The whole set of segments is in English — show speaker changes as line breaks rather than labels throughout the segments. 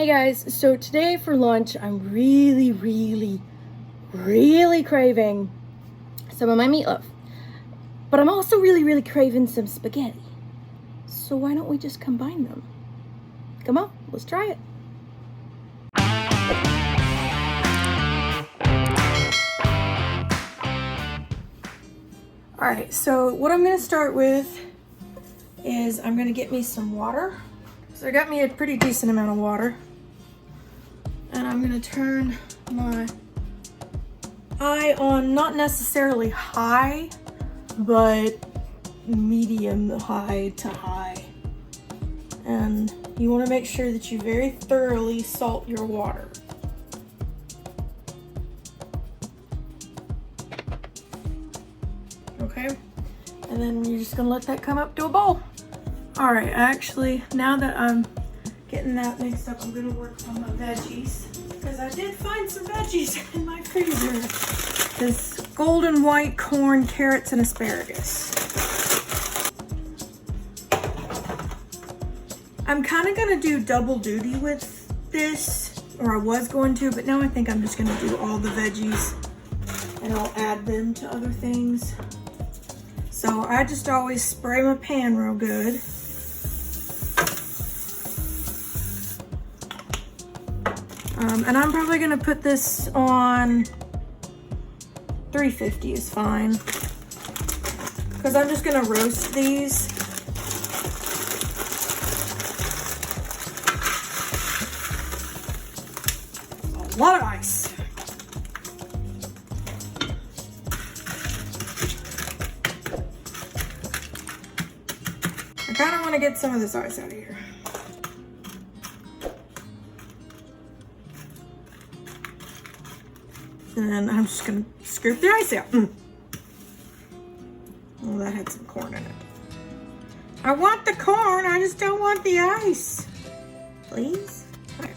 Hey guys, so today for lunch, I'm really craving some of my meatloaf. But I'm also really craving some spaghetti. So why don't we just combine them? Come on, let's try it. Alright, so what I'm gonna start with is I'm gonna get me some water. So I got me a pretty decent amount of water. And I'm gonna turn my eye on, not necessarily high, but medium high to high. And you wanna make sure that you very thoroughly salt your water. Okay, and then you're just gonna let that come up to a bowl. All right, actually, now that I'm getting that mixed up, I'm gonna work on my veggies, because I did find some veggies in my freezer. This golden white corn, carrots, and asparagus. I'm kind of gonna do double duty with this, or I was going to, but now I think I'm just gonna do all the veggies and I'll add them to other things. So I just always spray my pan real good. And I'm probably gonna put this on 350 is fine. Because I'm just gonna roast these. A lot of ice. I kinda wanna get some of this ice out of here. And I'm just gonna scoop the ice out. Oh, that had some corn in it. I want the corn, I just don't want the ice. Please? Okay.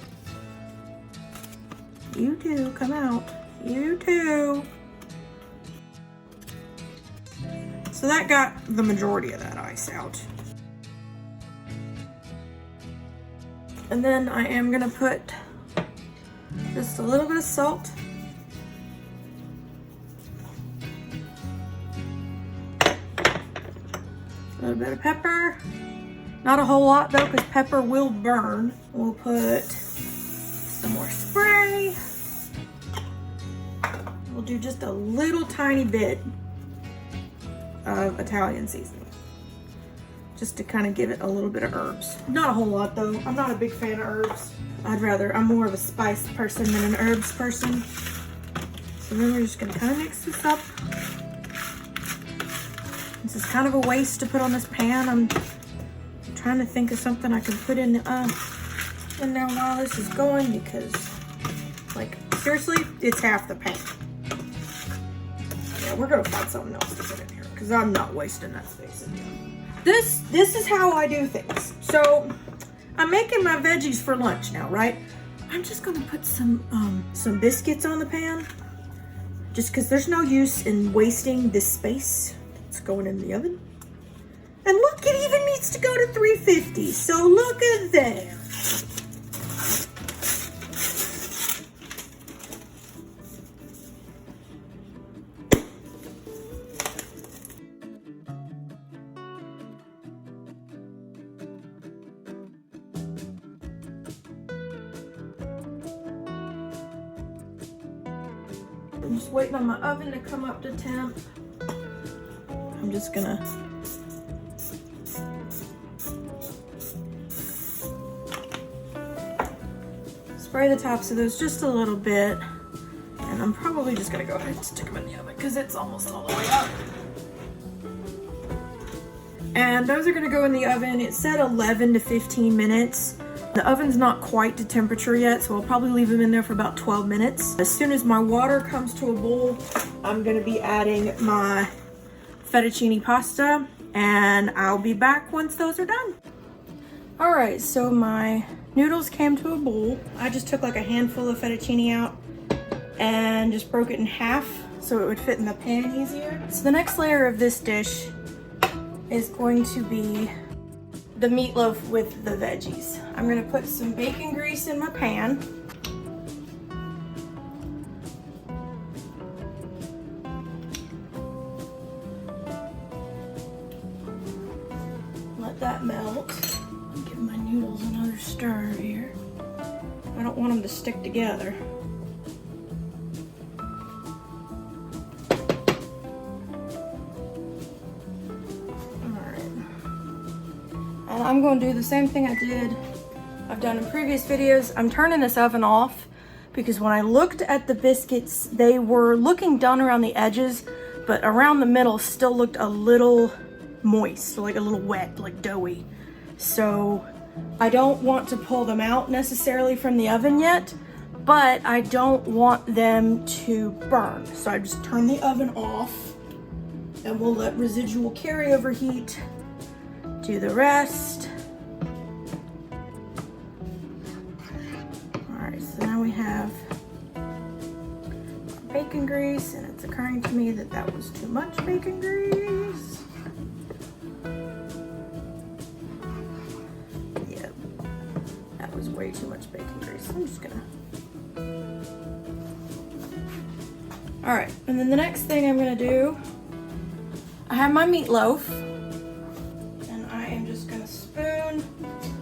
You too, come out. You too. So that got the majority of that ice out. And then I am gonna put just a little bit of salt. A little bit of pepper. Not a whole lot though, because pepper will burn. We'll put some more spray. We'll do just a little tiny bit of Italian seasoning. Just to kind of give it a little bit of herbs. Not a whole lot though. I'm not a big fan of herbs. I'm more of a spice person than an herbs person. So then we're just gonna kind of mix this up. This is kind of a waste to put on this pan. I'm trying to think of something I can put in there while this is going, because, like, seriously, it's half the pan. Yeah, we're gonna find something else to put in here, because I'm not wasting that space in here. This is how I do things. So, I'm making my veggies for lunch now, right? I'm just gonna put some biscuits on the pan, just because there's no use in wasting this space. It's going in the oven. And look, it even needs to go to 350. So look at that. I'm just waiting on my oven to come up to temp. I'm just gonna spray the tops of those just a little bit, and I'm probably just gonna go ahead and stick them in the oven because it's almost all the way up. And those are gonna go in the oven. It said 11 to 15 minutes. The oven's not quite to temperature yet, so I'll probably leave them in there for about 12 minutes. As soon as my water comes to a boil, I'm gonna be adding my fettuccine pasta, and I'll be back once those are done. All right, so my noodles came to a boil. I just took like a handful of fettuccine out and just broke it in half so it would fit in the pan easier. So the next layer of this dish is going to be the meatloaf with the veggies. I'm gonna put some bacon grease in my pan. Let that melt. Give my noodles another stir here. I don't want them to stick together. And I'm going to do the same thing I've done in previous videos. I'm turning this oven off because when I looked at the biscuits, they were looking done around the edges, but around the middle still looked a little moist, like a little wet, like doughy. So I don't want to pull them out necessarily from the oven yet, but I don't want them to burn. So I just turn the oven off and we'll let residual carryover heat do the rest. All right, so now we have our bacon grease, and it's occurring to me that that was too much bacon grease. Yeah, that was way too much bacon grease. I'm just gonna. All right, and then the next thing I'm gonna do, I have my meatloaf. Spoon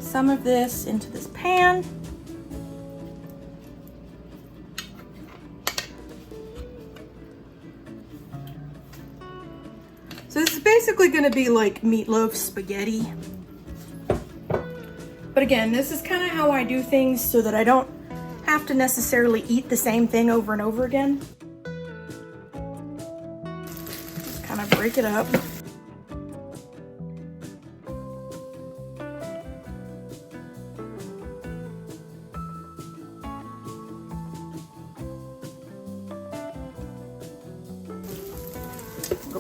some of this into this pan. So this is basically going to be like meatloaf spaghetti. But again, this is kind of how I do things so that I don't have to necessarily eat the same thing over and over again. Just kind of break it up.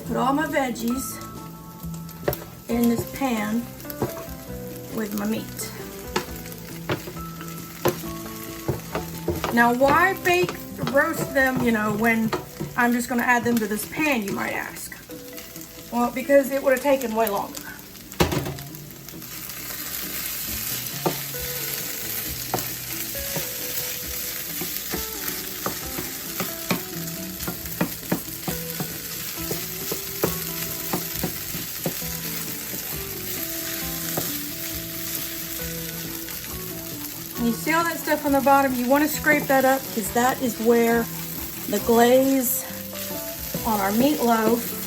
Put all my veggies in this pan with my meat. Now, why roast them, you know, when I'm just going to add them to this pan, you might ask? Well, because it would have taken way longer. And you see all that stuff on the bottom, you want to scrape that up because that is where the glaze on our meatloaf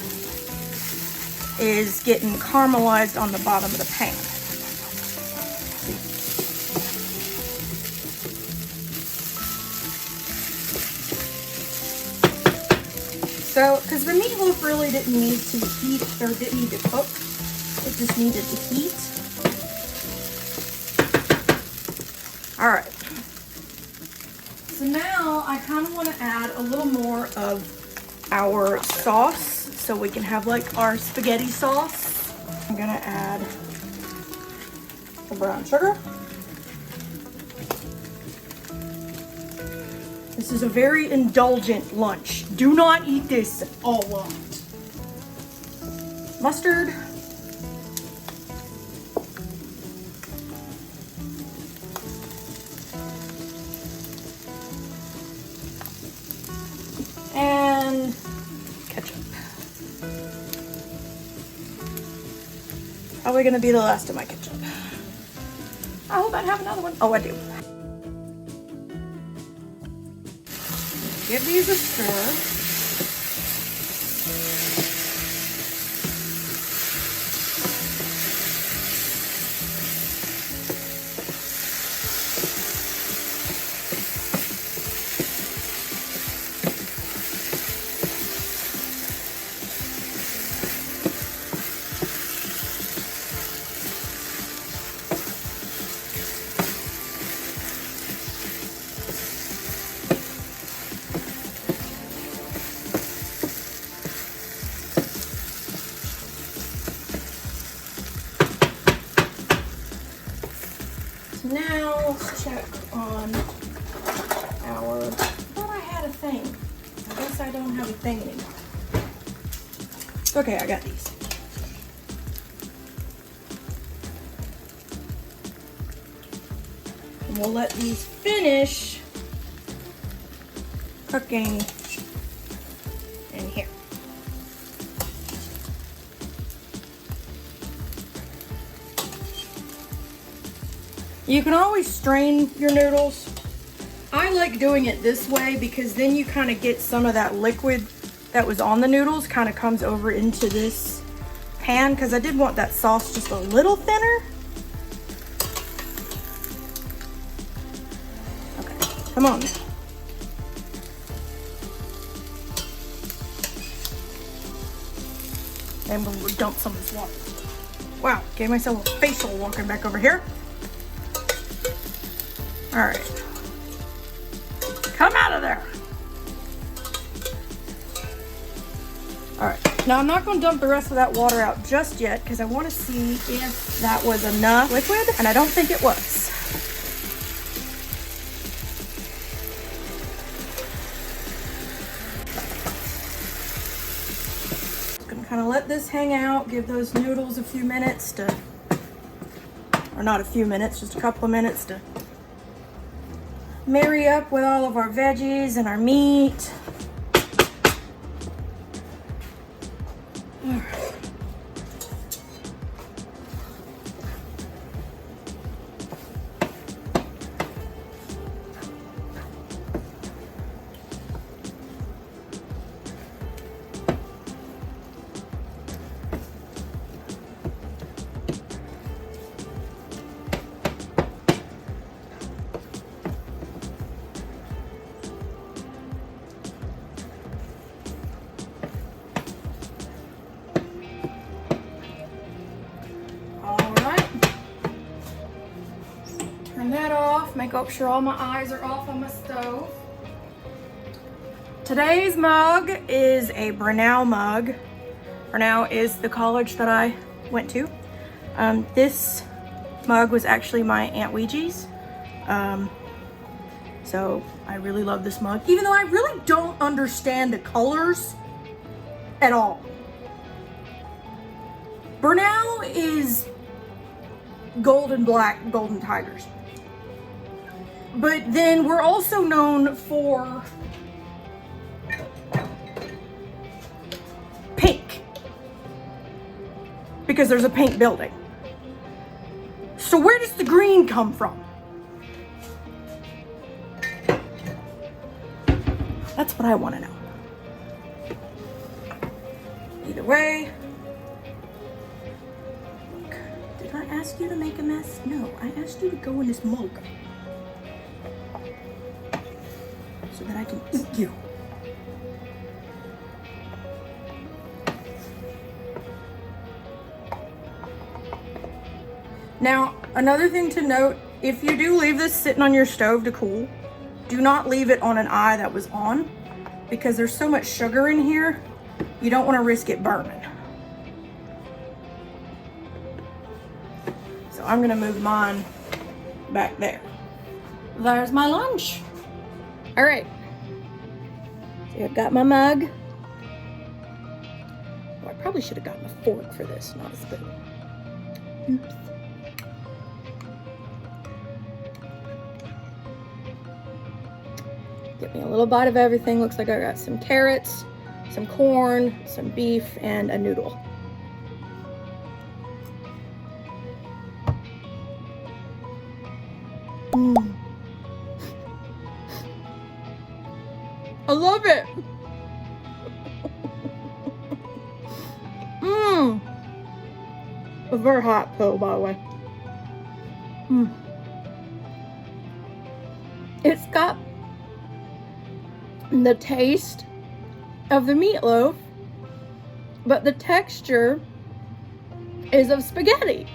is getting caramelized on the bottom of the pan. So, because the meatloaf really didn't need to heat or didn't need to cook, it just needed to heat. All right, so now I kind of want to add a little more of our sauce so we can have like our spaghetti sauce. I'm gonna add the brown sugar. This is a very indulgent lunch. Do not eat this all lunch. Mustard. And ketchup. Probably gonna be the last of my ketchup. I hope I have another one. Oh, I do. Give these a stir. Now let's check on our, I thought I had a thing. I guess I don't have a thing anymore. Okay, I got these. And we'll let these finish cooking in here. You can always strain your noodles. I like doing it this way because then you kind of get some of that liquid that was on the noodles kind of comes over into this pan, because I did want that sauce just a little thinner. Okay, come on now. And we'll dump some of this water. Wow, gave myself a facial walking back over here. All right, come out of there. All right, now I'm not going to dump the rest of that water out just yet because I want to see if that was enough liquid, and I don't think it was. Just going to kind of let this hang out, give those noodles a few minutes to, or not a few minutes, just a couple of minutes to marry up with all of our veggies and our meat. All right. Turn that off, make sure all my eyes are off on my stove. Today's mug is a Brunel mug. Brunel is the college that I went to. This mug was actually my Aunt Ouija's. So I really love this mug, even though I really don't understand the colors at all. Brunel is gold and black, golden tigers. But then we're also known for pink, because there's a pink building. So where does the green come from? That's what I want to know. Either way, look, did I ask you to make a mess? No, I asked you to go in this mug so that I can eat you. Now, another thing to note, if you do leave this sitting on your stove to cool, do not leave it on an eye that was on, because there's so much sugar in here, you don't want to risk it burning. So I'm gonna move mine back there. There's my lunch. All right, so I've got my mug. Oh, I probably should have gotten a fork for this, not a spoon. Oops. Get me a little bite of everything. Looks like I got some carrots, some corn, some beef, and a noodle. I love it. It's very hot though, by the way. It's got the taste of the meatloaf, but the texture is of spaghetti.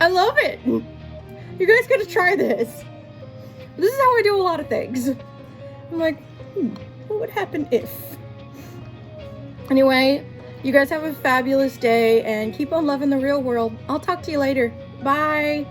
I love it. You guys gotta try this. This is how I do a lot of things. I'm like, what would happen if? Anyway, you guys have a fabulous day and keep on loving the real world. I'll talk to you later. Bye.